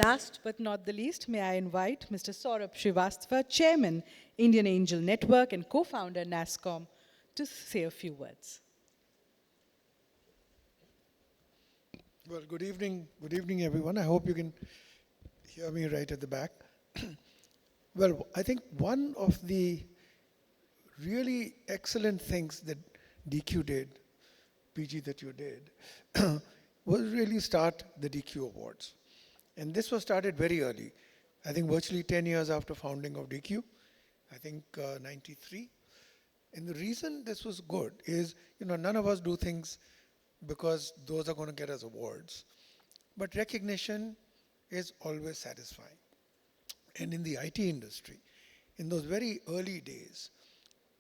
Last but not the least, may I invite Mr. Saurabh Srivastava, Chairman, Indian Angel Network and co-founder, NASSCOM, to say a few words. Well, good evening, everyone. I hope you can hear me right at the back. Well, I think one of the really excellent things that DQ did, PG that you did, was really start the DQ Awards. And this was started very early. I think virtually 10 years after founding of DQ, I think 93. And the reason this was good is, none of us do things because those are going to get us awards. But recognition is always satisfying. And in the IT industry, in those very early days,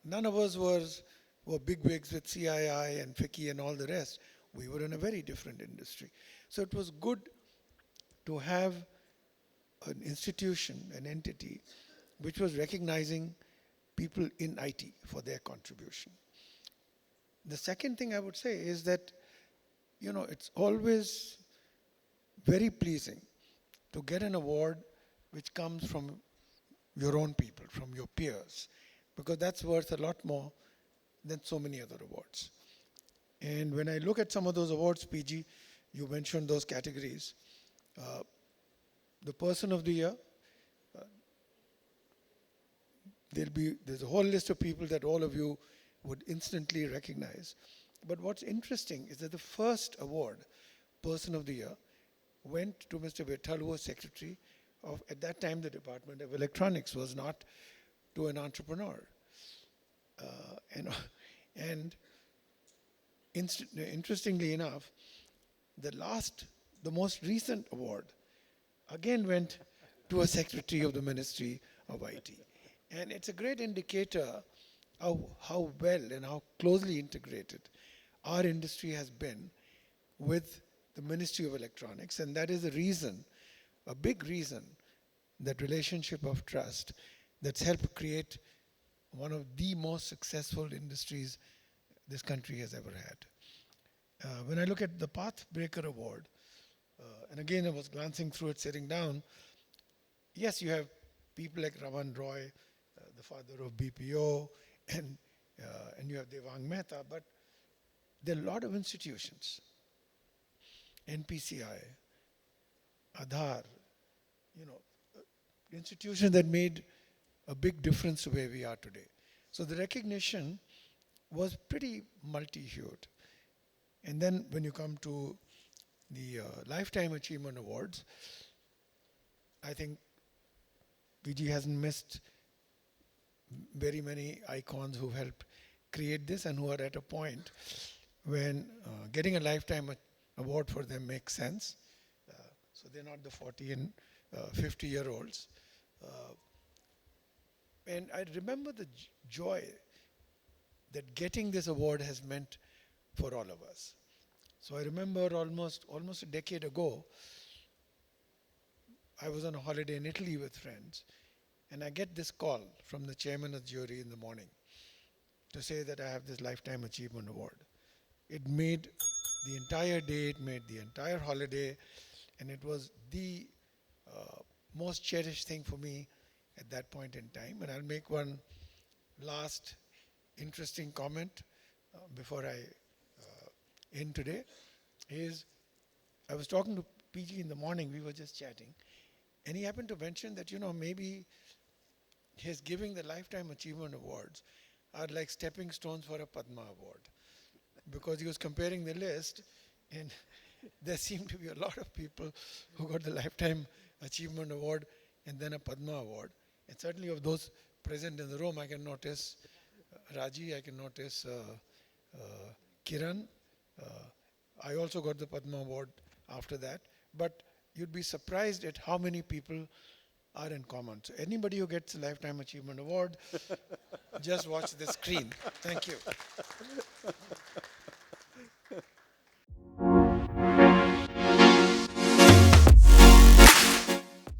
none of us were bigwigs with CII and FICCI and all the rest. We were in a very different industry. So it was good to have an institution, an entity, which was recognizing people in IT for their contribution. The second thing I would say is that, it's always very pleasing to get an award which comes from your own people, from your peers, because that's worth a lot more than so many other awards. And when I look at some of those awards, PG, you mentioned those categories. The Person of the Year, there's a whole list of people that all of you would instantly recognize. But what's interesting is that the first award, Person of the Year, went to Mr. Vittal, who was secretary of, at that time, the Department of Electronics, was not to an entrepreneur. Interestingly enough, the most recent award again went to a secretary of the Ministry of IT. And it's a great indicator of how well and how closely integrated our industry has been with the Ministry of Electronics. And that is a reason, a big reason, that relationship of trust that's helped create one of the most successful industries this country has ever had. When I look at the Pathbreaker Award, and again I was glancing through it, sitting down, yes, you have people like Raman Roy, the father of BPO, and you have Devang Mehta, but there are a lot of institutions, NPCI, Aadhaar, institutions that made a big difference to where we are today. So the recognition was pretty multi-hued. And then when you come to the Lifetime Achievement Awards, I think PG hasn't missed very many icons who helped create this and who are at a point when getting a Lifetime Award for them makes sense. So they're not the 40 and 50-year-olds. And I remember the joy that getting this award has meant for all of us. So I remember almost a decade ago, I was on a holiday in Italy with friends, and I get this call from the chairman of the jury in the morning to say that I have this Lifetime Achievement Award. It made the entire day, it made the entire holiday, and it was the most cherished thing for me at that point in time. And I'll make one last interesting comment before I end today, is I was talking to PG in the morning, we were just chatting, and he happened to mention that, maybe his giving the Lifetime Achievement Awards are like stepping stones for a Padma Award, because he was comparing the list, and there seemed to be a lot of people who got the Lifetime Achievement Award and then a Padma Award. And certainly of those present in the room, I can notice Raji, I can notice Kiran. I also got the Padma Award after that. But you'd be surprised at how many people are in common. So anybody who gets a Lifetime Achievement Award, just watch the screen. Thank you.